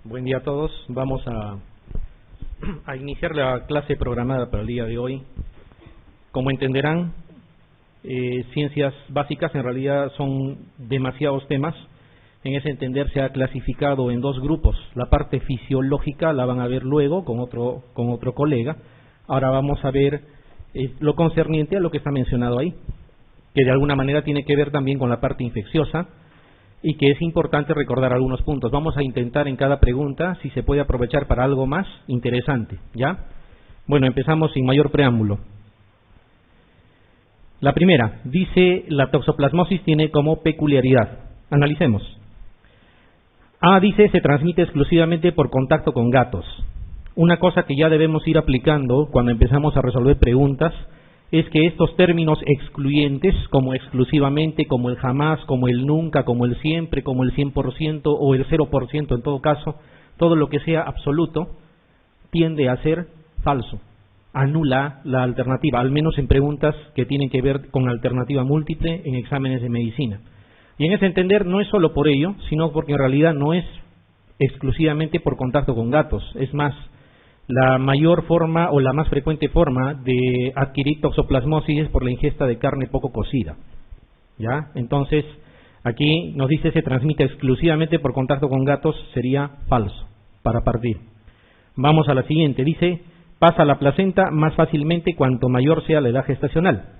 Buen día a todos. Vamos a iniciar la clase programada para el día de hoy. Como entenderán, ciencias básicas en realidad son demasiados temas. En ese entender se ha clasificado en dos grupos. La parte fisiológica la van a ver luego con otro colega. Ahora vamos a ver lo concerniente a lo que está mencionado ahí, que de alguna manera tiene que ver también con la parte infecciosa y que es importante recordar algunos puntos. Vamos a intentar en cada pregunta si se puede aprovechar para algo más interesante, ¿ya? Bueno, empezamos sin mayor preámbulo. La primera, dice la toxoplasmosis tiene como peculiaridad. Analicemos. A dice se transmite exclusivamente por contacto con gatos. Una cosa que ya debemos ir aplicando cuando empezamos a resolver preguntas es que estos términos excluyentes, como exclusivamente, como el jamás, como el nunca, como el siempre, como el 100% o el 0% en todo caso, todo lo que sea absoluto tiende a ser falso, anula la alternativa, al menos en preguntas que tienen que ver con alternativa múltiple en exámenes de medicina. Y en ese entender no es solo por ello, sino porque en realidad no es exclusivamente por contacto con gatos. Es más, la mayor forma o la más frecuente forma de adquirir toxoplasmosis es por la ingesta de carne poco cocida, ¿ya? Entonces, aquí nos dice se transmite exclusivamente por contacto con gatos, sería falso, para partir. Vamos a la siguiente, dice, pasa la placenta más fácilmente cuanto mayor sea la edad gestacional.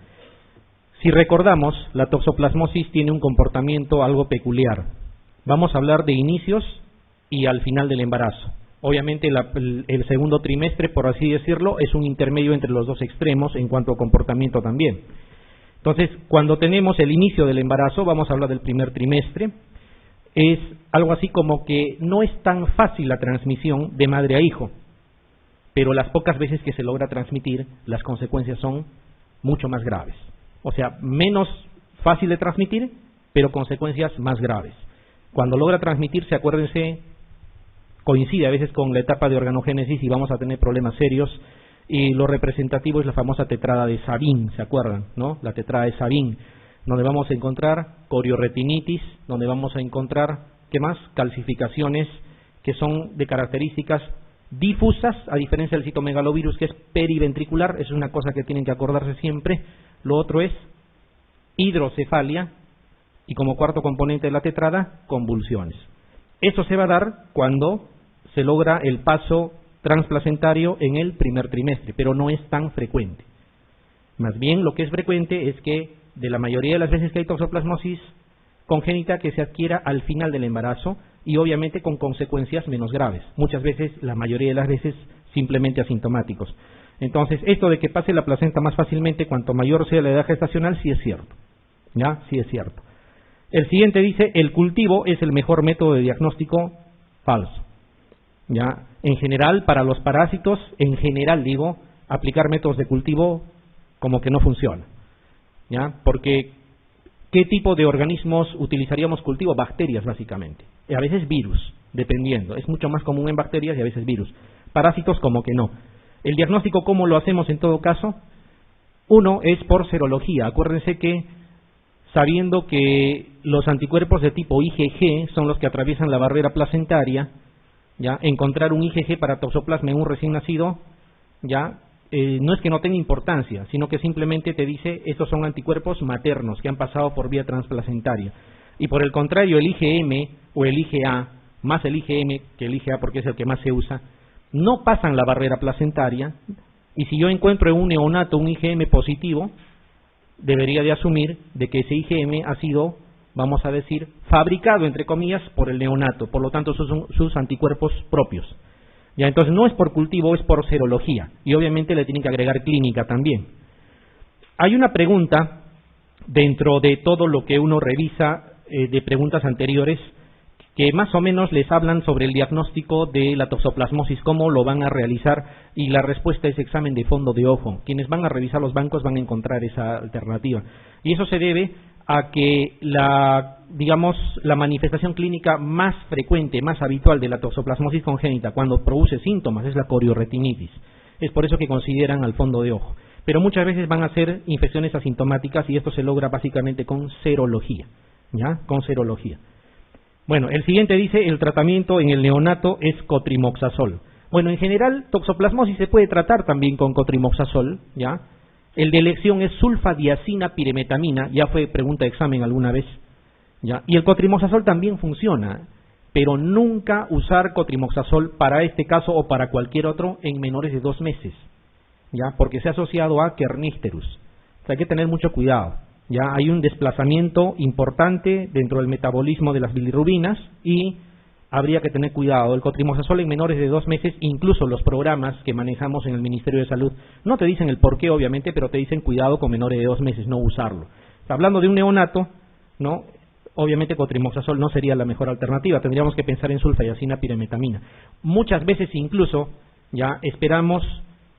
Si recordamos, la toxoplasmosis tiene un comportamiento algo peculiar. Vamos a hablar de inicios y al final del embarazo. Obviamente el segundo trimestre, por así decirlo, es un intermedio entre los dos extremos en cuanto a comportamiento también. Entonces, cuando tenemos el inicio del embarazo, vamos a hablar del primer trimestre, es algo así como que no es tan fácil la transmisión de madre a hijo, pero las pocas veces que se logra transmitir, las consecuencias son mucho más graves. O sea, menos fácil de transmitir, pero consecuencias más graves. Cuando logra transmitirse, acuérdense, coincide a veces con la etapa de organogénesis y vamos a tener problemas serios, y lo representativo es la famosa tetrada de Sabin, ¿se acuerdan? ¿No? La tetrada de Sabin, donde vamos a encontrar corioretinitis, donde vamos a encontrar, ¿qué más? Calcificaciones que son de características difusas, a diferencia del citomegalovirus que es periventricular, es una cosa que tienen que acordarse siempre. Lo otro es hidrocefalia y como cuarto componente de la tetrada, convulsiones. Esto se va a dar cuando se logra el paso transplacentario en el primer trimestre, pero no es tan frecuente. Más bien lo que es frecuente es que de la mayoría de las veces que hay toxoplasmosis congénita que se adquiera al final del embarazo y obviamente con consecuencias menos graves. Muchas veces, la mayoría de las veces, simplemente asintomáticos. Entonces, esto de que pase la placenta más fácilmente cuanto mayor sea la edad gestacional, sí es cierto. ¿Ya? Sí es cierto. El siguiente dice, el cultivo es el mejor método de diagnóstico. Falso. ¿Ya? En general, para los parásitos, en general digo, aplicar métodos de cultivo como que no funciona. ¿Ya? Porque, ¿qué tipo de organismos utilizaríamos cultivo? Bacterias, básicamente. Y a veces virus, dependiendo. Es mucho más común en bacterias y a veces virus. Parásitos como que no. El diagnóstico, ¿cómo lo hacemos en todo caso? Uno es por serología. Acuérdense que sabiendo que los anticuerpos de tipo IgG son los que atraviesan la barrera placentaria, ya encontrar un IgG para toxoplasma en un recién nacido, ya no es que no tenga importancia, sino que simplemente te dice estos son anticuerpos maternos que han pasado por vía transplacentaria. Y por el contrario, el IgM o el IgA, más el IgM que el IgA porque es el que más se usa, no pasan la barrera placentaria, y si yo encuentro en un neonato un IgM positivo, debería de asumir de que ese IgM ha sido, vamos a decir, fabricado, entre comillas, por el neonato, por lo tanto son sus anticuerpos propios. Ya, entonces no es por cultivo, es por serología, y obviamente le tienen que agregar clínica también. Hay una pregunta, dentro de todo lo que uno revisa de preguntas anteriores, que más o menos les hablan sobre el diagnóstico de la toxoplasmosis, cómo lo van a realizar, y la respuesta es examen de fondo de ojo. Quienes van a revisar los bancos van a encontrar esa alternativa. Y eso se debe a que la manifestación clínica más frecuente, más habitual de la toxoplasmosis congénita, cuando produce síntomas, es la corioretinitis. Es por eso que consideran al fondo de ojo. Pero muchas veces van a ser infecciones asintomáticas y esto se logra básicamente con serología, ¿ya? Con serología. Bueno, el siguiente dice, el tratamiento en el neonato es cotrimoxazol. Bueno, en general, toxoplasmosis se puede tratar también con cotrimoxazol, ¿ya? El de elección es sulfadiazina piremetamina, ya fue pregunta de examen alguna vez, ¿ya? Y el cotrimoxazol también funciona, pero nunca usar cotrimoxazol para este caso o para cualquier otro en menores de 2 meses, ¿ya? Porque se ha asociado a Kernisterus. O sea, hay que tener mucho cuidado. Ya hay un desplazamiento importante dentro del metabolismo de las bilirrubinas y habría que tener cuidado. El cotrimoxazol en menores de 2 meses, incluso los programas que manejamos en el Ministerio de Salud, no te dicen el porqué, obviamente, pero te dicen cuidado con menores de 2 meses, no usarlo. Hablando de un neonato, ¿no? Obviamente cotrimoxazol no sería la mejor alternativa, tendríamos que pensar en sulfadiazina piremetamina. Muchas veces incluso ya esperamos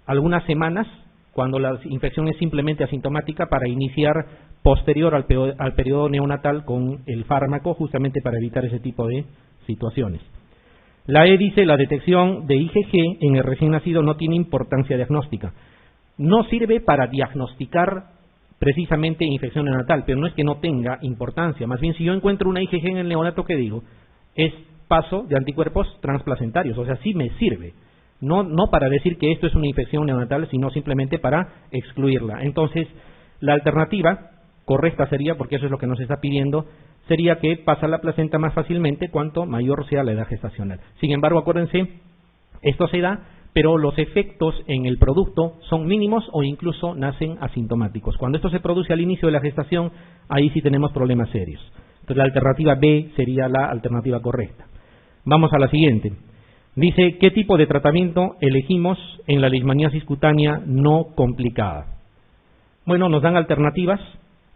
algunas semanas, cuando la infección es simplemente asintomática, para iniciar posterior al periodo neonatal con el fármaco, justamente para evitar ese tipo de situaciones. La E dice, la detección de IgG en el recién nacido no tiene importancia diagnóstica. No sirve para diagnosticar precisamente infección neonatal, pero no es que no tenga importancia. Más bien, si yo encuentro una IgG en el neonato, ¿qué digo? Es paso de anticuerpos transplacentarios, o sea, sí me sirve. No para decir que esto es una infección neonatal, sino simplemente para excluirla. Entonces, la alternativa correcta sería, porque eso es lo que nos está pidiendo, sería que pasa la placenta más fácilmente cuanto mayor sea la edad gestacional. Sin embargo, acuérdense, esto se da, pero los efectos en el producto son mínimos o incluso nacen asintomáticos. Cuando esto se produce al inicio de la gestación, ahí sí tenemos problemas serios. Entonces, la alternativa B sería la alternativa correcta. Vamos a la siguiente. Dice, ¿qué tipo de tratamiento elegimos en la leishmaniasis cutánea no complicada? Bueno, nos dan alternativas,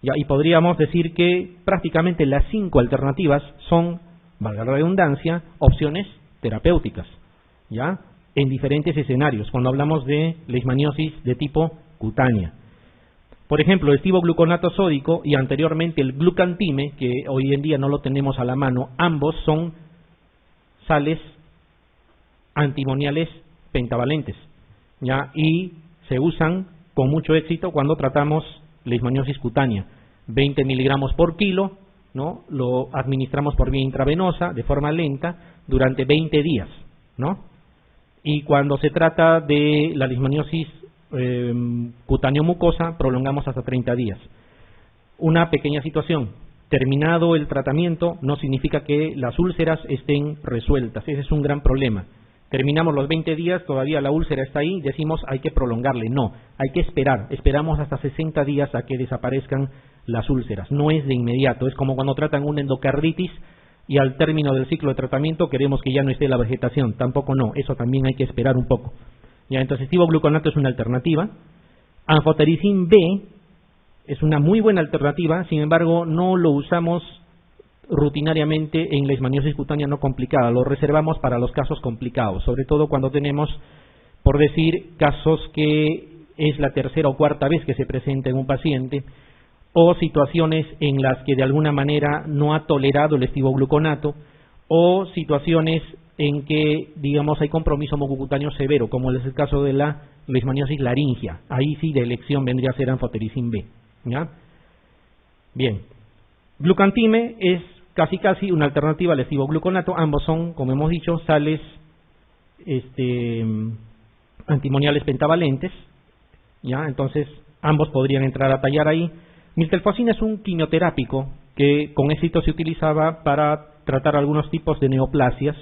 ya, y podríamos decir que prácticamente las 5 alternativas son, valga la redundancia, opciones terapéuticas, ¿ya? En diferentes escenarios, cuando hablamos de leishmaniosis de tipo cutánea. Por ejemplo, el estivogluconato sódico y anteriormente el glucantime, que hoy en día no lo tenemos a la mano, ambos son sales antimoniales pentavalentes, ¿ya? Y se usan con mucho éxito cuando tratamos leishmaniosis cutánea. 20 miligramos por kilo, ¿no? Lo administramos por vía intravenosa de forma lenta durante 20 días, ¿no? Y cuando se trata de la leishmaniosis cutáneo-mucosa, prolongamos hasta 30 días. Una pequeña situación: terminado el tratamiento no significa que las úlceras estén resueltas. Ese es un gran problema. Terminamos los 20 días, todavía la úlcera está ahí, decimos hay que prolongarle. No, hay que esperar. Esperamos hasta 60 días a que desaparezcan las úlceras. No es de inmediato. Es como cuando tratan una endocarditis y al término del ciclo de tratamiento queremos que ya no esté la vegetación. Tampoco no, eso también hay que esperar un poco. Ya, entonces estivogluconato es una alternativa. Anfotericin B es una muy buena alternativa, sin embargo no lo usamos rutinariamente en leishmaniosis cutánea no complicada, lo reservamos para los casos complicados, sobre todo cuando tenemos, por decir, casos que es la tercera o cuarta vez que se presenta en un paciente, o situaciones en las que de alguna manera no ha tolerado el estivogluconato, o situaciones en que, digamos, hay compromiso mucocutáneo severo, como es el caso de la leishmaniosis laringea. Ahí sí de elección vendría a ser anfotericin B, ¿ya? Bien. Glucantime es casi una alternativa al estivogluconato. Ambos son, como hemos dicho, sales antimoniales pentavalentes, ¿ya? Entonces, ambos podrían entrar a tallar ahí. Miltelfosina es un quimioterápico que con éxito se utilizaba para tratar algunos tipos de neoplasias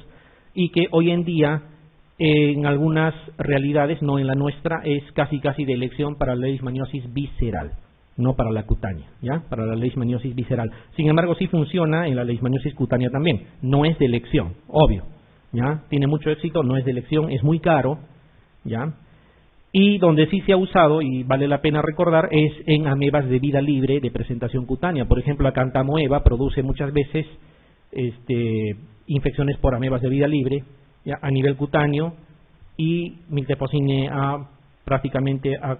y que hoy en día, en algunas realidades, no en la nuestra, es casi de elección para la leishmaniosis visceral, no para la cutánea, ¿ya? Para la leishmaniosis visceral. Sin embargo, sí funciona en la leishmaniosis cutánea también. No es de elección, obvio, ¿ya? Tiene mucho éxito, no es de elección, es muy caro, ¿ya? Y donde sí se ha usado, y vale la pena recordar, es en amebas de vida libre de presentación cutánea. Por ejemplo, la Cantamoeba produce muchas veces infecciones por amebas de vida libre, ¿ya? A nivel cutáneo, y miltefosine prácticamente ha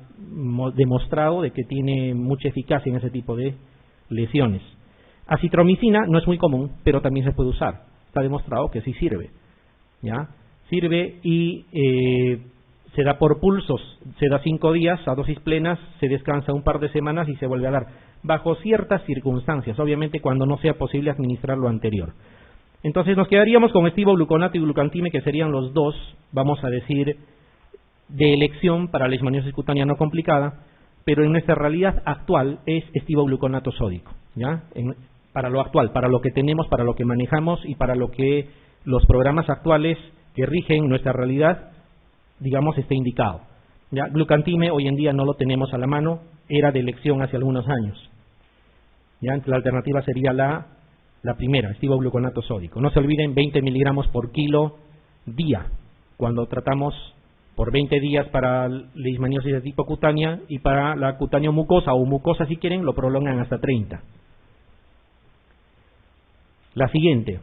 demostrado de que tiene mucha eficacia en ese tipo de lesiones. Acitromicina no es muy común, pero también se puede usar. Está demostrado que sí sirve, ¿ya? Sirve y se da por pulsos, se da 5 días a dosis plenas, se descansa un par de semanas y se vuelve a dar, bajo ciertas circunstancias, obviamente cuando no sea posible administrar lo anterior. Entonces nos quedaríamos con estivogluconato y glucantime, que serían los dos, vamos a decir, de elección para la leishmaniasis cutánea no complicada, pero en nuestra realidad actual es estivogluconato sódico, ¿ya? Para lo actual, para lo que tenemos, para lo que manejamos y para lo que los programas actuales que rigen nuestra realidad, digamos, esté indicado. ¿Ya? Glucantime hoy en día no lo tenemos a la mano, era de elección hace algunos años. ¿Ya? La alternativa sería la primera, estivogluconato sódico. No se olviden, 20 miligramos por kilo día, cuando tratamos por 20 días para leishmaniosis de tipo cutánea, y para la cutánea mucosa o mucosa, si quieren, lo prolongan hasta 30. La siguiente,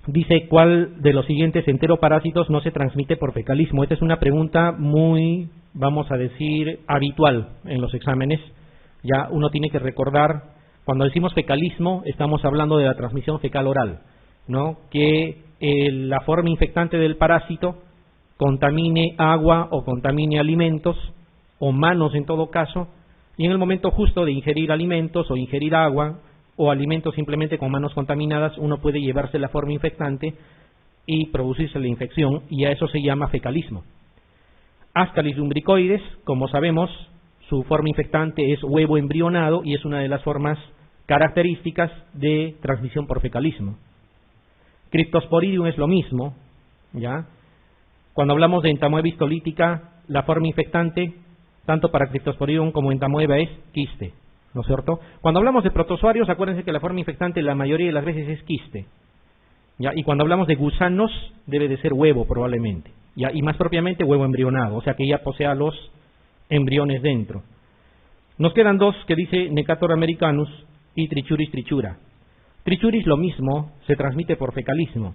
dice, ¿cuál de los siguientes enteroparásitos no se transmite por fecalismo? Esta es una pregunta muy, vamos a decir, habitual en los exámenes. Ya uno tiene que recordar, cuando decimos fecalismo, estamos hablando de la transmisión fecal-oral, ¿no? Que la forma infectante del parásito contamine agua o contamine alimentos, o manos en todo caso, y en el momento justo de ingerir alimentos o ingerir agua, o alimentos simplemente con manos contaminadas, uno puede llevarse la forma infectante y producirse la infección, y a eso se llama fecalismo. Ascaris lumbricoides, como sabemos, su forma infectante es huevo embrionado y es una de las formas características de transmisión por fecalismo. Cryptosporidium es lo mismo, ¿ya? Cuando hablamos de entamoeba histolítica, la forma infectante, tanto para Cryptosporidium como entamoeba, es quiste, ¿no es cierto? Cuando hablamos de protozoarios, acuérdense que la forma infectante la mayoría de las veces es quiste, ¿ya? Y cuando hablamos de gusanos, debe de ser huevo probablemente, ¿ya? Y más propiamente huevo embrionado, o sea que ya posea los embriones dentro. Nos quedan dos, que dice Necator americanus y Trichuris trichura. Trichuris lo mismo, se transmite por fecalismo,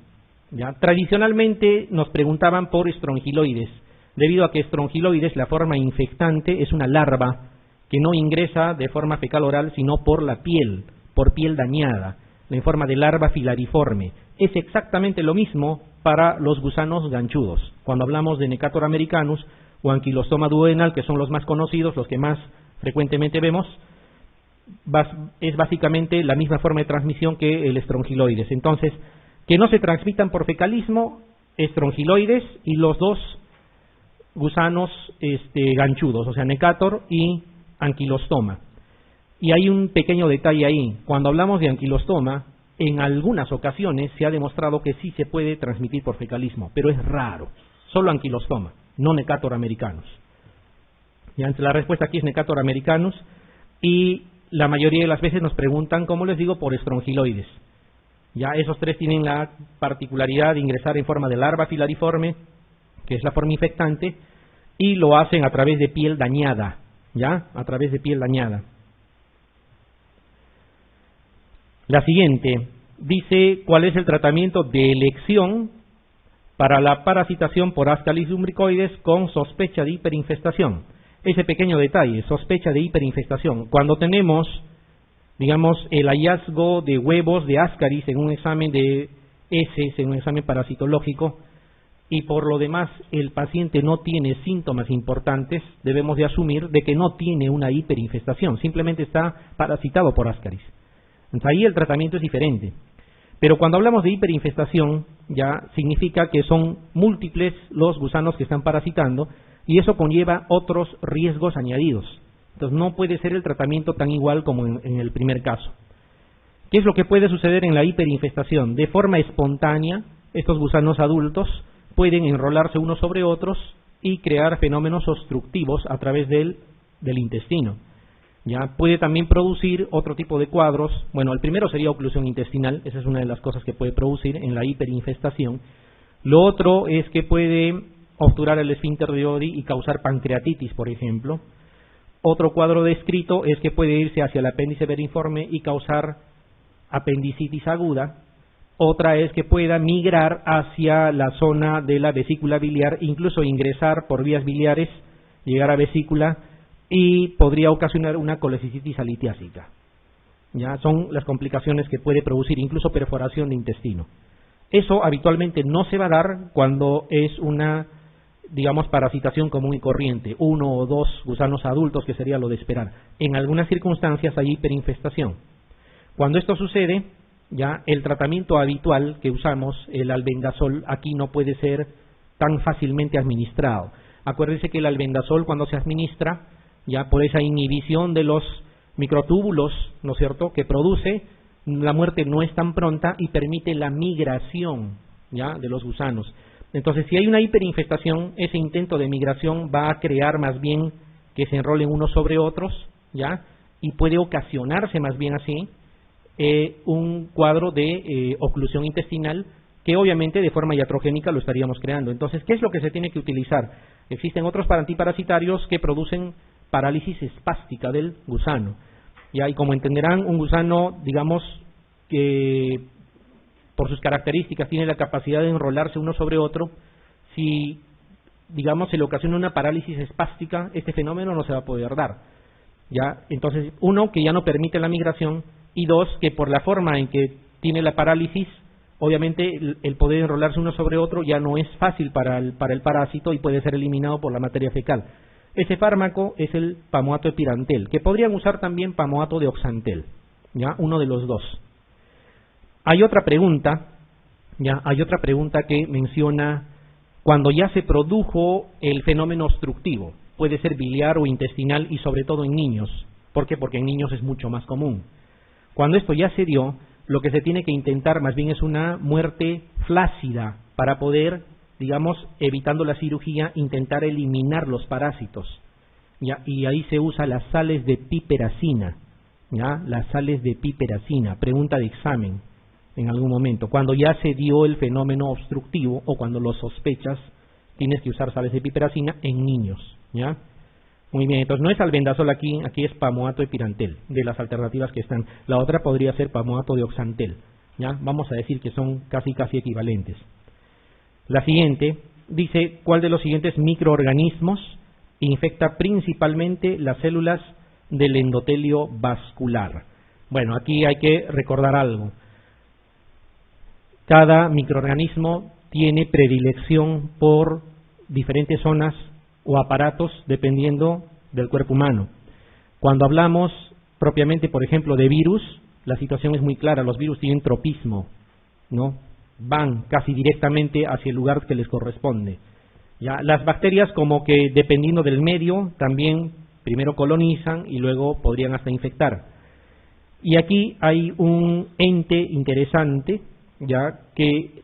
¿ya? Tradicionalmente nos preguntaban por estrongiloides, debido a que estrongiloides, la forma infectante, es una larva que no ingresa de forma fecal oral, sino por la piel, por piel dañada, en forma de larva filariforme. Es exactamente lo mismo para los gusanos ganchudos. Cuando hablamos de Necator americanus o Ankylostoma duodenal, que son los más conocidos, los que más frecuentemente vemos, es básicamente la misma forma de transmisión que el estrongiloides. Entonces, que no se transmitan por fecalismo, estrongiloides y los dos gusanos ganchudos, o sea, Necator y Ankylostoma. Y hay un pequeño detalle ahí. Cuando hablamos de Ankylostoma, en algunas ocasiones se ha demostrado que sí se puede transmitir por fecalismo, pero es raro. Solo Ankylostoma, no Necator americanus. Ya, la respuesta aquí es Necator americanus, y la mayoría de las veces nos preguntan, como les digo, por estrongiloides. Ya esos tres tienen la particularidad de ingresar en forma de larva filariforme, que es la forma infectante, y lo hacen a través de piel dañada, ¿ya? A través de piel dañada. La siguiente dice, ¿cuál es el tratamiento de elección para la parasitación por Ascaris lumbricoides con sospecha de hiperinfestación? Ese pequeño detalle, sospecha de hiperinfestación. Cuando tenemos, digamos, el hallazgo de huevos de Ascaris en un examen de heces, en un examen parasitológico, y por lo demás el paciente no tiene síntomas importantes, debemos de asumir de que no tiene una hiperinfestación, simplemente está parasitado por Ascaris. Entonces ahí el tratamiento es diferente. Pero cuando hablamos de hiperinfestación, ya significa que son múltiples los gusanos que están parasitando, y eso conlleva otros riesgos añadidos. Entonces no puede ser el tratamiento tan igual como en el primer caso. ¿Qué es lo que puede suceder en la hiperinfestación? De forma espontánea, estos gusanos adultos pueden enrolarse unos sobre otros y crear fenómenos obstructivos a través del intestino. Ya puede también producir otro tipo de cuadros. Bueno, el primero sería oclusión intestinal, esa es una de las cosas que puede producir en la hiperinfestación. Lo otro es que puede obturar el esfínter de Oddi y causar pancreatitis, por ejemplo. Otro cuadro descrito es que puede irse hacia el apéndice veriforme y causar apendicitis aguda. Otra es que pueda migrar hacia la zona de la vesícula biliar, incluso ingresar por vías biliares, llegar a vesícula, y podría ocasionar una colecicitis alitiásica. Ya son las complicaciones que puede producir, incluso perforación de intestino. Eso habitualmente no se va a dar cuando es una, digamos, parasitación común y corriente, 1 o 2 gusanos adultos, que sería lo de esperar. En algunas circunstancias hay hiperinfestación. Cuando esto sucede, ya el tratamiento habitual que usamos, el albendazol, aquí no puede ser tan fácilmente administrado. Acuérdense que el albendazol, cuando se administra, ya por esa inhibición de los microtúbulos, ¿no es cierto?, que produce, la muerte no es tan pronta y permite la migración, ya, de los gusanos. Entonces, si hay una hiperinfestación, ese intento de migración va a crear más bien que se enrolen unos sobre otros, ya, y puede ocasionarse más bien así un cuadro de oclusión intestinal que obviamente de forma iatrogénica lo estaríamos creando. Entonces, ¿qué es lo que se tiene que utilizar? Existen otros antiparasitarios que producen parálisis espástica del gusano. Ya, y como entenderán, un gusano, digamos, que por sus características tiene la capacidad de enrolarse uno sobre otro, si, digamos, se le ocasiona una parálisis espástica, este fenómeno no se va a poder dar. Ya, entonces, uno, que ya no permite la migración, y dos, que por la forma en que tiene la parálisis, obviamente el poder enrolarse uno sobre otro ya no es fácil para el parásito y puede ser eliminado por la materia fecal. Ese fármaco es el pamoato epirantel, que podrían usar también pamoato de oxantel, ya, uno de los dos. Hay otra pregunta que menciona cuando ya se produjo el fenómeno obstructivo, puede ser biliar o intestinal y sobre todo en niños. ¿Por qué? Porque en niños es mucho más común. Cuando esto ya se dio, lo que se tiene que intentar más bien es una muerte flácida para poder, digamos, evitando la cirugía, intentar eliminar los parásitos. ¿Ya? Y ahí se usa las sales de piperacina, ¿ya? Las sales de piperacina, pregunta de examen en algún momento. Cuando ya se dio el fenómeno obstructivo o cuando lo sospechas, tienes que usar sales de piperacina en niños, ¿ya? Muy bien, entonces no es albendazol aquí es pamoato epirantel, de las alternativas que están. La otra podría ser pamoato de oxantel, ¿ya? Vamos a decir que son casi equivalentes. La siguiente dice, ¿cuál de los siguientes microorganismos infecta principalmente las células del endotelio vascular? Bueno, aquí hay que recordar algo. Cada microorganismo tiene predilección por diferentes zonas o aparatos dependiendo del cuerpo humano. Cuando hablamos propiamente, por ejemplo, de virus, la situación es muy clara. Los virus tienen tropismo, ¿no? Van casi directamente hacia el lugar que les corresponde. ¿Ya? Las bacterias, como que dependiendo del medio, también primero colonizan y luego podrían hasta infectar. Y aquí hay un ente interesante, ya, que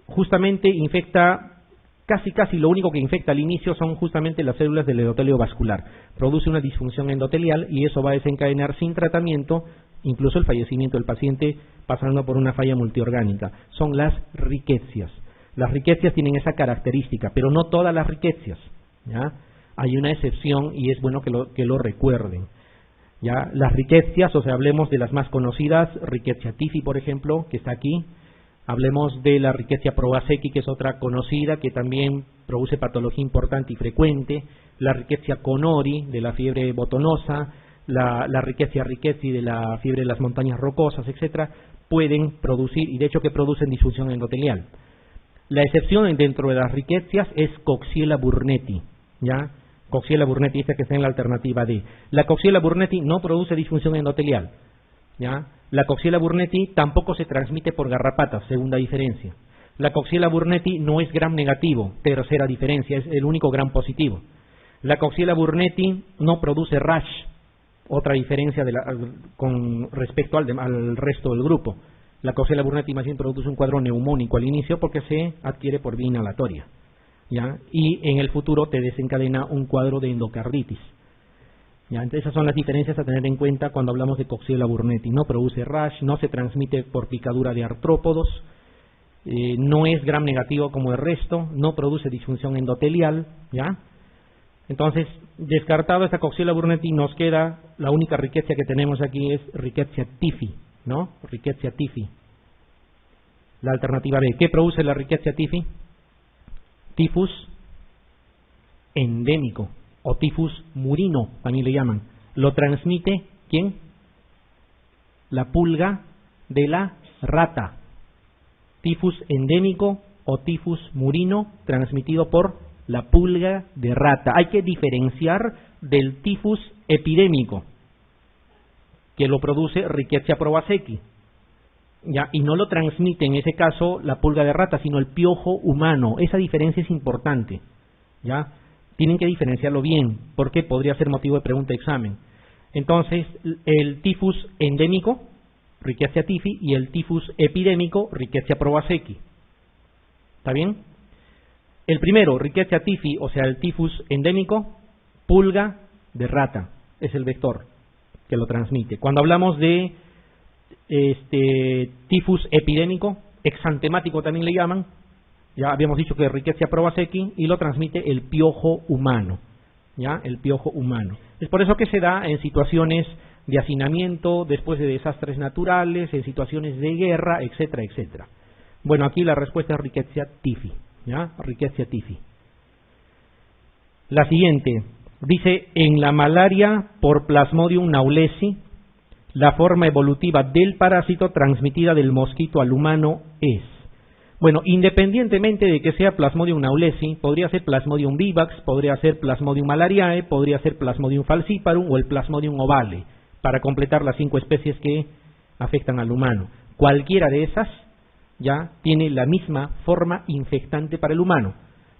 justamente infecta, casi lo único que infecta al inicio son justamente las células del endotelio vascular. Produce una disfunción endotelial y eso va a desencadenar sin tratamiento incluso el fallecimiento del paciente pasando por una falla multiorgánica. Son las riquecias. Las riquecias tienen esa característica, pero no todas las riquecias, ¿ya? Hay una excepción y es bueno que lo recuerden. ¿Ya? Las riquecias, o sea, hablemos de las más conocidas, Rickettsia typhi, por ejemplo, que está aquí. Hablemos de la Rickettsia prowazekii, que es otra conocida, que también produce patología importante y frecuente. La Rickettsia conori, de la fiebre botonosa. La Rickettsia rickettsii, de la fiebre de las montañas rocosas, etcétera, pueden producir, y de hecho que producen disfunción endotelial. La excepción dentro de las riquecias es Coxiella burnetii, ¿ya? Coxiella burnetii, esta que está en la alternativa D. La Coxiella burnetii no produce disfunción endotelial, ¿ya? La Coxiella burnetii tampoco se transmite por garrapatas, segunda diferencia. La Coxiella burnetii no es gram negativo, tercera diferencia, es el único gram positivo. La Coxiella burnetii no produce rash, otra diferencia con respecto al resto del grupo. La Coxiella burnetii más bien produce un cuadro neumónico al inicio porque se adquiere por vía inhalatoria, ¿ya? Y en el futuro te desencadena un cuadro de endocarditis. ¿Ya? Entonces esas son las diferencias a tener en cuenta cuando hablamos de Coxiella burnetii. No produce rash, no se transmite por picadura de artrópodos, no es gram negativo como el resto, no produce disfunción endotelial, ¿ya? Entonces, descartado esta Coxiella burnetii, nos queda la única Rickettsia que tenemos aquí es Rickettsia typhi, ¿no? Rickettsia typhi. La alternativa B. ¿Qué produce la Rickettsia typhi? Tifus endémico o tifus murino, también le llaman. Lo transmite, ¿quién? La pulga de la rata. Tifus endémico o tifus murino transmitido por la pulga de rata. Hay que diferenciar del tifus epidémico, que lo produce Rickettsia prowazekii. ¿ya? Y no lo transmite en ese caso la pulga de rata, sino el piojo humano. Esa diferencia es importante, ¿ya? Tienen que diferenciarlo bien, porque podría ser motivo de pregunta de examen. Entonces, el tifus endémico, Rickettsia tifi, y el tifus epidémico, Rickettsia prowazekii. ¿Está bien? El primero, Rickettsia tifi, o sea, el tifus endémico, pulga de rata, es el vector que lo transmite. Cuando hablamos de tifus epidémico, exantemático también le llaman, ya habíamos dicho que Rickettsia prowazekii, y lo transmite el piojo humano, ¿ya? El piojo humano. Es por eso que se da en situaciones de hacinamiento, después de desastres naturales, en situaciones de guerra, etcétera, etcétera. Bueno, aquí la respuesta es Rickettsia tifi, ¿ya? Rickettsia tifi. La siguiente, dice, en la malaria por Plasmodium naulesi, la forma evolutiva del parásito transmitida del mosquito al humano es. Bueno, independientemente de que sea Plasmodium naulesi, podría ser Plasmodium vivax, podría ser Plasmodium malariae, podría ser Plasmodium falciparum o el Plasmodium ovale, para completar las 5 especies que afectan al humano. Cualquiera de esas ya tiene la misma forma infectante para el humano.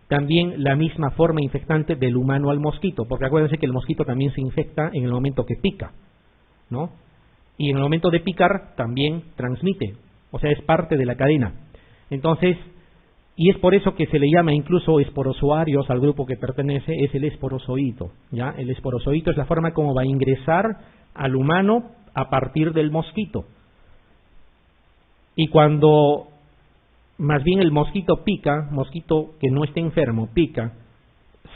También la misma forma infectante del humano al mosquito, porque acuérdense que el mosquito también se infecta en el momento que pica, ¿no? Y en el momento de picar también transmite, o sea, es parte de la cadena. Entonces, y es por eso que se le llama incluso esporozoarios al grupo que pertenece, es el esporozoito, ¿ya? El esporozoito es la forma como va a ingresar al humano a partir del mosquito. Y cuando más bien el mosquito pica, mosquito que no esté enfermo, pica,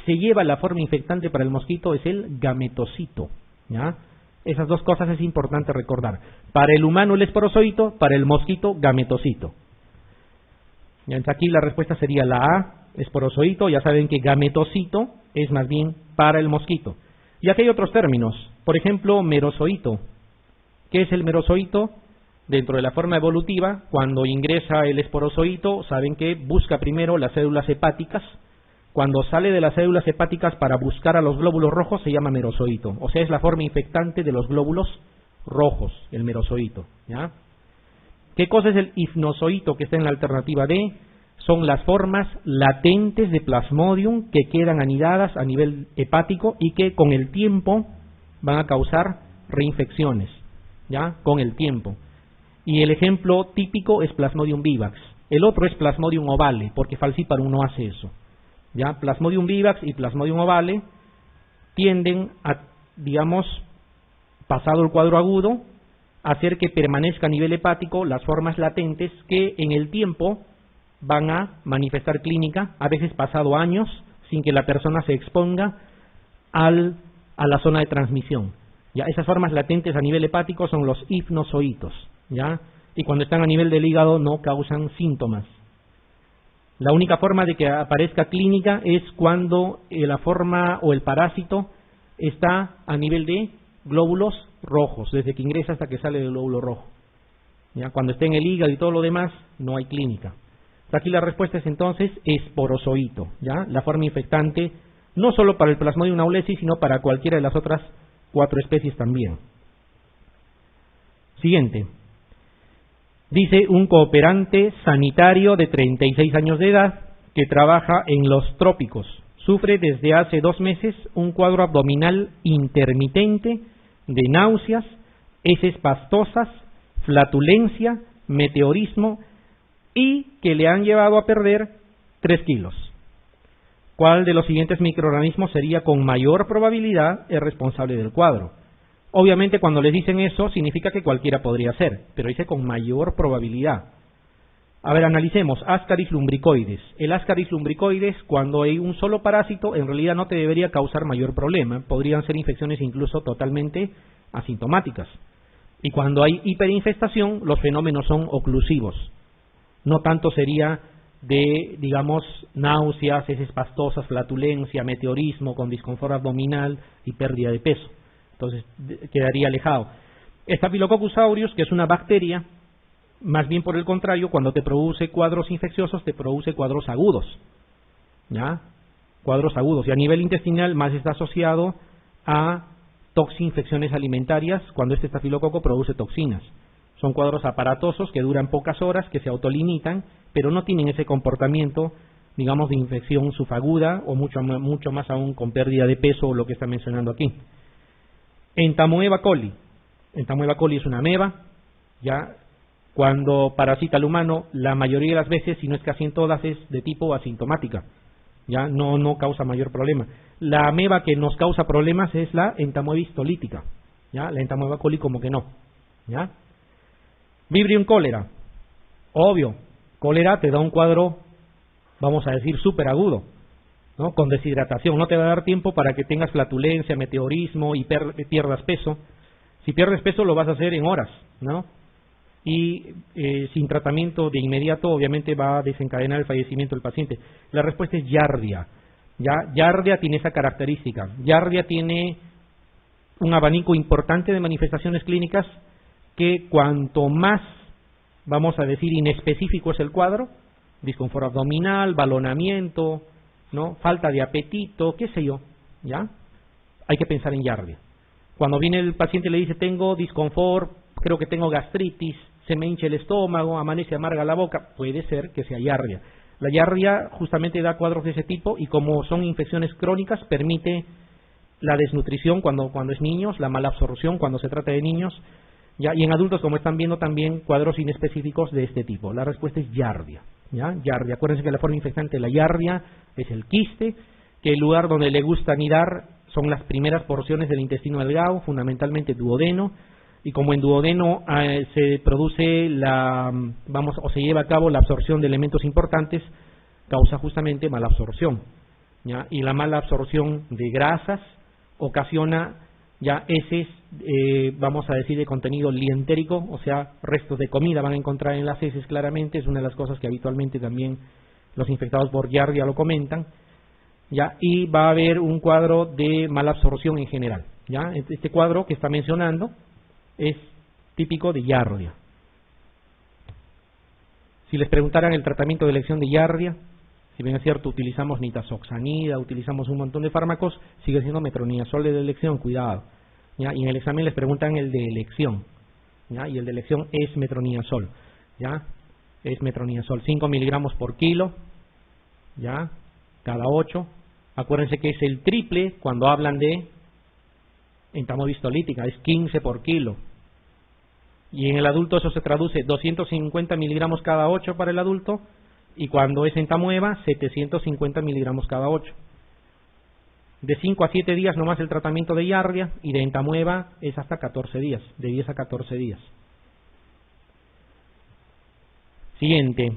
se lleva la forma infectante para el mosquito, es el gametocito, ¿ya? Esas dos cosas es importante recordar. Para el humano el esporozoito, para el mosquito gametocito. Y aquí la respuesta sería la A, esporozoito. Ya saben que gametocito es más bien para el mosquito. Y aquí hay otros términos. Por ejemplo, merozoito. ¿Qué es el merozoito? Dentro de la forma evolutiva, cuando ingresa el esporozoito, saben que busca primero las células hepáticas. Cuando sale de las células hepáticas para buscar a los glóbulos rojos, se llama merozoito. O sea, es la forma infectante de los glóbulos rojos, el merozoito, ¿ya? ¿Qué cosa es el hifnozoito que está en la alternativa D? Son las formas latentes de Plasmodium que quedan anidadas a nivel hepático y que con el tiempo van a causar reinfecciones, ¿ya? Con el tiempo. Y el ejemplo típico es Plasmodium vivax. El otro es Plasmodium ovale, porque Falciparum no hace eso, ¿ya? Plasmodium vivax y Plasmodium ovale tienden a, digamos, pasado el cuadro agudo, hacer que permanezca a nivel hepático las formas latentes que en el tiempo van a manifestar clínica, a veces pasado años, sin que la persona se exponga a la zona de transmisión. ¿Ya? Esas formas latentes a nivel hepático son los hifnozoitos, ¿ya? Y cuando están a nivel del hígado no causan síntomas. La única forma de que aparezca clínica es cuando la forma o el parásito está a nivel de glóbulos rojos, desde que ingresa hasta que sale del glóbulo rojo. ¿Ya? Cuando esté en el hígado y todo lo demás, no hay clínica. Aquí la respuesta es entonces esporozoito, ¿ya? La forma infectante, no solo para el Plasmodium naulesi, sino para cualquiera de las otras 4 especies también. Siguiente. Dice un cooperante sanitario de 36 años de edad que trabaja en los trópicos. Sufre desde hace 2 meses un cuadro abdominal intermitente de náuseas, heces pastosas, flatulencia, meteorismo y que le han llevado a perder 3 kilos. ¿Cuál de los siguientes microorganismos sería con mayor probabilidad el responsable del cuadro? Obviamente cuando les dicen eso significa que cualquiera podría ser, pero dice con mayor probabilidad. A ver, analicemos. Ascaris lumbricoides. El Ascaris lumbricoides, cuando hay un solo parásito, en realidad no te debería causar mayor problema. Podrían ser infecciones incluso totalmente asintomáticas. Y cuando hay hiperinfestación, los fenómenos son oclusivos. No tanto sería de, digamos, náuseas, heces pastosas, flatulencia, meteorismo con disconfort abdominal y pérdida de peso. Entonces quedaría alejado. Staphylococcus aureus, que es una bacteria, más bien por el contrario, cuando te produce cuadros infecciosos, te produce cuadros agudos, ¿ya? Cuadros agudos. Y a nivel intestinal más está asociado a toxinfecciones alimentarias, cuando este estafilococo produce toxinas. Son cuadros aparatosos que duran pocas horas, que se autolimitan, pero no tienen ese comportamiento, digamos, de infección subaguda o mucho más aún con pérdida de peso o lo que está mencionando aquí. Entamoeba coli. Entamoeba coli es una ameba, ya cuando parasita al humano, la mayoría de las veces, si no es casi en todas, es de tipo asintomática, ya no causa mayor problema. La ameba que nos causa problemas es la entamoeba histolítica, ya la entamoeba coli como que no, ya. Vibrio cólera, obvio, cólera te da un cuadro, vamos a decir, súper agudo, ¿no? Con deshidratación, no te va a dar tiempo para que tengas flatulencia, meteorismo y pierdas peso. Si pierdes peso lo vas a hacer en horas, ¿no? Y sin tratamiento de inmediato obviamente va a desencadenar el fallecimiento del paciente. La respuesta es Giardia. Giardia tiene esa característica. Giardia tiene un abanico importante de manifestaciones clínicas que cuanto más, vamos a decir, inespecífico es el cuadro, disconfort abdominal, balonamiento, ¿no? Falta de apetito, qué sé yo, ¿ya? Hay que pensar en Giardia. Cuando viene el paciente y le dice, tengo disconfort, creo que tengo gastritis, se me hincha el estómago, amanece amarga la boca, puede ser que sea Giardia. La Giardia justamente da cuadros de ese tipo y como son infecciones crónicas, permite la desnutrición cuando es niños, la mala absorción cuando se trata de niños, ¿ya? Y en adultos, como están viendo, también cuadros inespecíficos de este tipo. La respuesta es Giardia, ¿ya? Giardia. Acuérdense que la forma infectante de la Giardia es el quiste, que el lugar donde le gusta anidar son las primeras porciones del intestino delgado, fundamentalmente duodeno, y como en duodeno se produce se lleva a cabo la absorción de elementos importantes, causa justamente mala absorción, ¿ya? Y la mala absorción de grasas ocasiona ya heces, vamos a decir, de contenido lientérico, o sea, restos de comida van a encontrar en las heces claramente, es una de las cosas que habitualmente también los infectados por Giardia lo comentan, ¿ya? Y va a haber un cuadro de mala absorción en general, ¿ya? Este cuadro que está mencionando es típico de Giardia. Si les preguntaran el tratamiento de elección de Giardia, si bien es cierto, utilizamos nitazoxanida, utilizamos un montón de fármacos, sigue siendo metronidazol de elección, cuidado, ¿ya? Y en el examen les preguntan el de elección, ¿ya? Y el de elección es metronidazol, ¿ya? Es metronidazol, 5 miligramos por kilo, ¿ya? Cada 8. Acuérdense que es el triple cuando hablan de entamoeba histolítica, es 15 por kilo. Y en el adulto eso se traduce 250 miligramos cada 8 para el adulto, y cuando es entamoeba, 750 miligramos cada 8. De 5 a 7 días nomás el tratamiento de Giardia, y de entamoeba es hasta 14 días, de 10 a 14 días. Siguiente.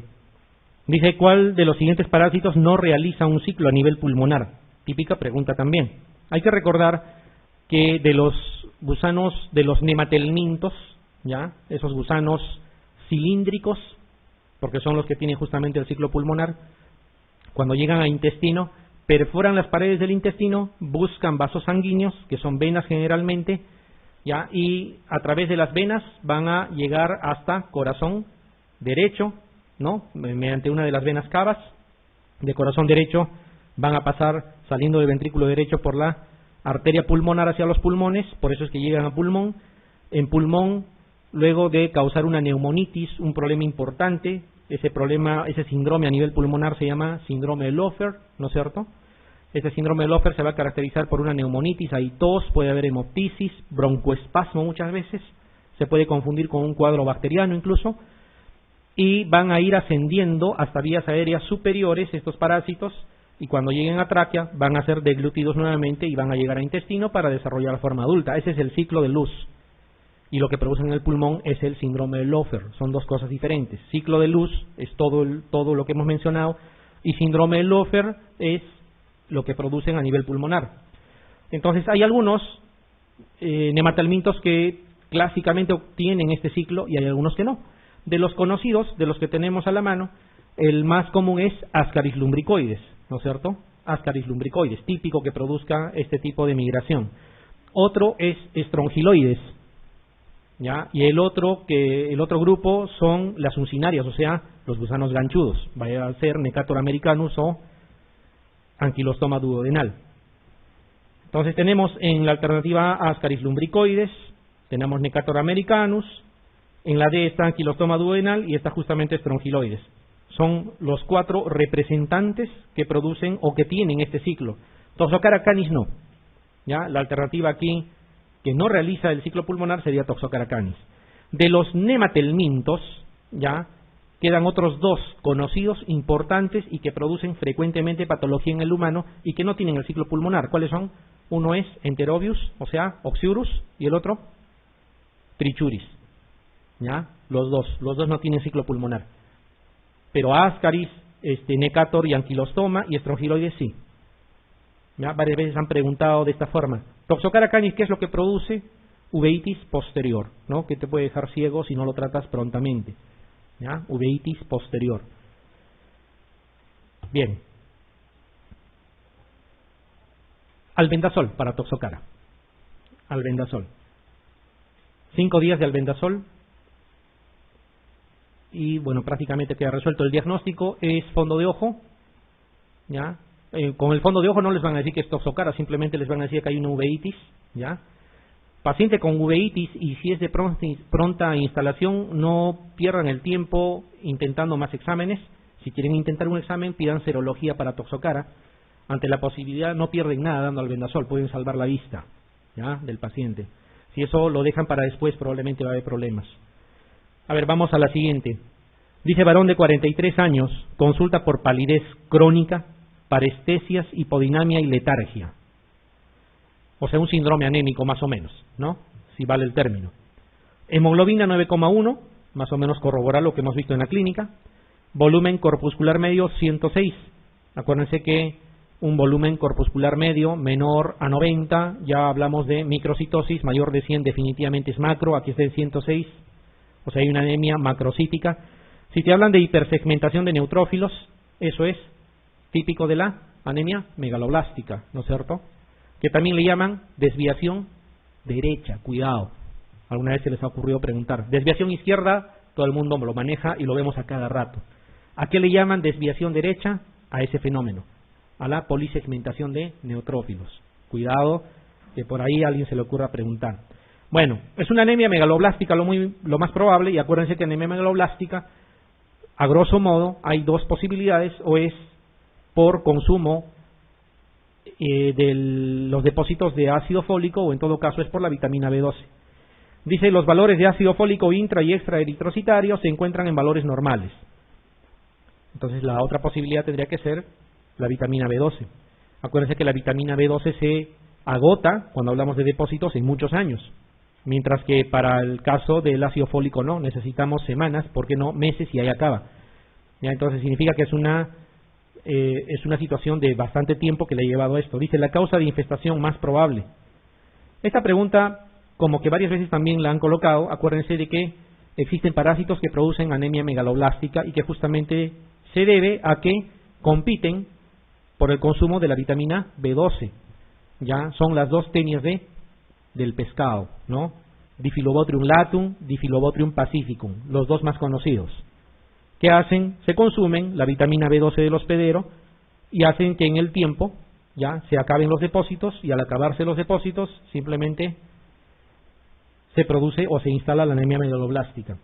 Dice, ¿cuál de los siguientes parásitos no realiza un ciclo a nivel pulmonar? Típica pregunta también. Hay que recordar que de los gusanos, de los nematelmintos, ¿ya? Esos gusanos cilíndricos, porque son los que tienen justamente el ciclo pulmonar, cuando llegan al intestino, perforan las paredes del intestino, buscan vasos sanguíneos, que son venas generalmente, ¿ya? Y a través de las venas van a llegar hasta corazón derecho, ¿no? Mediante una de las venas cavas de corazón derecho van a pasar saliendo del ventrículo derecho por la arteria pulmonar hacia los pulmones, por eso es que llegan a pulmón. En pulmón, luego de causar una neumonitis, un problema importante, ese síndrome a nivel pulmonar se llama síndrome de Loeffler, ¿no es cierto? Este síndrome de Loeffler se va a caracterizar por una neumonitis, hay tos, puede haber hemoptisis, broncoespasmo muchas veces, se puede confundir con un cuadro bacteriano incluso, y van a ir ascendiendo hasta vías aéreas superiores estos parásitos, y cuando lleguen a tráquea van a ser deglutidos nuevamente y van a llegar a intestino para desarrollar la forma adulta. Ese es el ciclo de luz. Y lo que producen en el pulmón es el síndrome de Loeffler. Son dos cosas diferentes. Ciclo de luz es todo lo que hemos mencionado, y síndrome de Loeffler es lo que producen a nivel pulmonar. Entonces hay algunos nematelmintos que clásicamente obtienen este ciclo y hay algunos que no. De los conocidos, de los que tenemos a la mano, el más común es Ascaris lumbricoides, ¿no es cierto? Ascaris lumbricoides, típico que produzca este tipo de migración. Otro es Strongyloides, ¿ya? Y el otro grupo son las uncinarias, o sea, los gusanos ganchudos, vaya a ser Necator americanus o Ankylostoma duodenal. Entonces tenemos en la alternativa A Ascaris lumbricoides, tenemos Necator americanus, En la D está anquilostoma duodenal y está justamente estrongiloides. Son los 4 representantes que producen o que tienen este ciclo. Toxocara canis no. ¿Ya? La alternativa aquí que no realiza el ciclo pulmonar sería Toxocara canis. De los nematelmintos, ya quedan otros 2 conocidos, importantes y que producen frecuentemente patología en el humano y que no tienen el ciclo pulmonar. ¿Cuáles son? Uno es Enterobius, o sea, Oxyurus, y el otro Trichuris. ¿Ya? Los dos no tienen ciclo pulmonar. Pero Ascaris, Necator y anquilostoma y estrongiloides sí. ¿Ya? Varias veces han preguntado de esta forma. Toxocara canis, ¿qué es lo que produce? Uveitis posterior, ¿no? Que te puede dejar ciego si no lo tratas prontamente. ¿Ya? Uveitis posterior. Bien. Albendazol para Toxocara. Albendazol. 5 días de albendazol. Y bueno, prácticamente queda resuelto. El diagnóstico es fondo de ojo. ¿Ya? Con el fondo de ojo no les van a decir que es Toxocara, simplemente les van a decir que hay una uveitis. ¿Ya? Paciente con uveitis, y si es de pronta instalación, no pierdan el tiempo intentando más exámenes. Si quieren intentar un examen, pidan serología para Toxocara. Ante la posibilidad, no pierden nada dando albendazol, pueden salvar la vista, ¿ya? Del paciente. Si eso lo dejan para después, probablemente va a haber problemas. A ver, vamos a la siguiente. Dice varón de 43 años, consulta por palidez crónica, parestesias, hipodinamia y letargia. O sea, un síndrome anémico más o menos, ¿no? Si vale el término. Hemoglobina 9,1, más o menos corrobora lo que hemos visto en la clínica. Volumen corpuscular medio 106. Acuérdense que un volumen corpuscular medio menor a 90, ya hablamos de microcitosis, mayor de 100 definitivamente es macro, aquí está en 106, o sea hay una anemia macrocítica. Si te hablan de hipersegmentación de neutrófilos, eso es típico de la anemia megaloblástica, ¿no es cierto? Que también le llaman desviación derecha, cuidado, alguna vez se les ha ocurrido preguntar. Desviación izquierda, todo el mundo lo maneja y lo vemos a cada rato. ¿A qué le llaman desviación derecha? A ese fenómeno, a la polisegmentación de neutrófilos. Cuidado, que por ahí a alguien se le ocurra preguntar. Bueno, es una anemia megaloblástica lo más probable, y acuérdense que anemia megaloblástica, a grosso modo, hay 2 posibilidades, o es por consumo de los depósitos de ácido fólico, o en todo caso es por la vitamina B12. Dice, los valores de ácido fólico intra y extra eritrocitario se encuentran en valores normales. Entonces la otra posibilidad tendría que ser la vitamina B12. Acuérdense que la vitamina B12 se agota cuando hablamos de depósitos en muchos años, mientras que para el caso del ácido fólico no, necesitamos semanas, ¿por qué no meses? Y ahí acaba. ¿Ya? Entonces significa que es una situación de bastante tiempo que le ha llevado a esto. Dice, la causa de infestación más probable. Esta pregunta, como que varias veces también la han colocado, acuérdense de que existen parásitos que producen anemia megaloblástica y que justamente se debe a que compiten por el consumo de la vitamina B12. Ya son las 2 tenias del pescado, ¿no? Diphyllobotrium latum, Diphyllobotrium pacificum, los 2 más conocidos. ¿Qué hacen? Se consumen la vitamina B12 del hospedero y hacen que en el tiempo ya se acaben los depósitos, y al acabarse los depósitos simplemente se produce o se instala la anemia megaloblástica.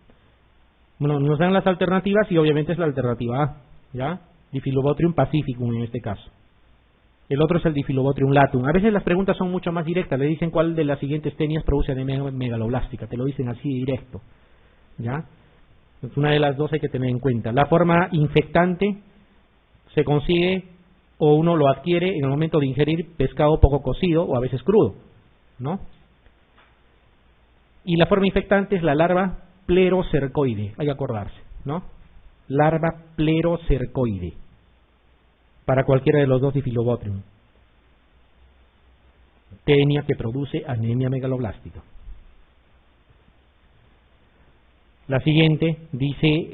Bueno, nos dan las alternativas y obviamente es la alternativa A, ¿ya? Diphyllobotrium pacificum en este caso. El otro es el Diphyllobotrium latum. A veces las preguntas son mucho más directas, le dicen cuál de las siguientes tenias produce anemia megaloblástica, te lo dicen así directo, ¿ya? Es una de las 2 hay que tener en cuenta. La forma infectante se consigue o uno lo adquiere en el momento de ingerir pescado poco cocido o a veces crudo, ¿no? Y la forma infectante es la larva plerocercoide, hay que acordarse, ¿no? Larva plerocercoide, para cualquiera de los 2 Diphyllobotrium. Tenia que produce anemia megaloblástica. La siguiente dice,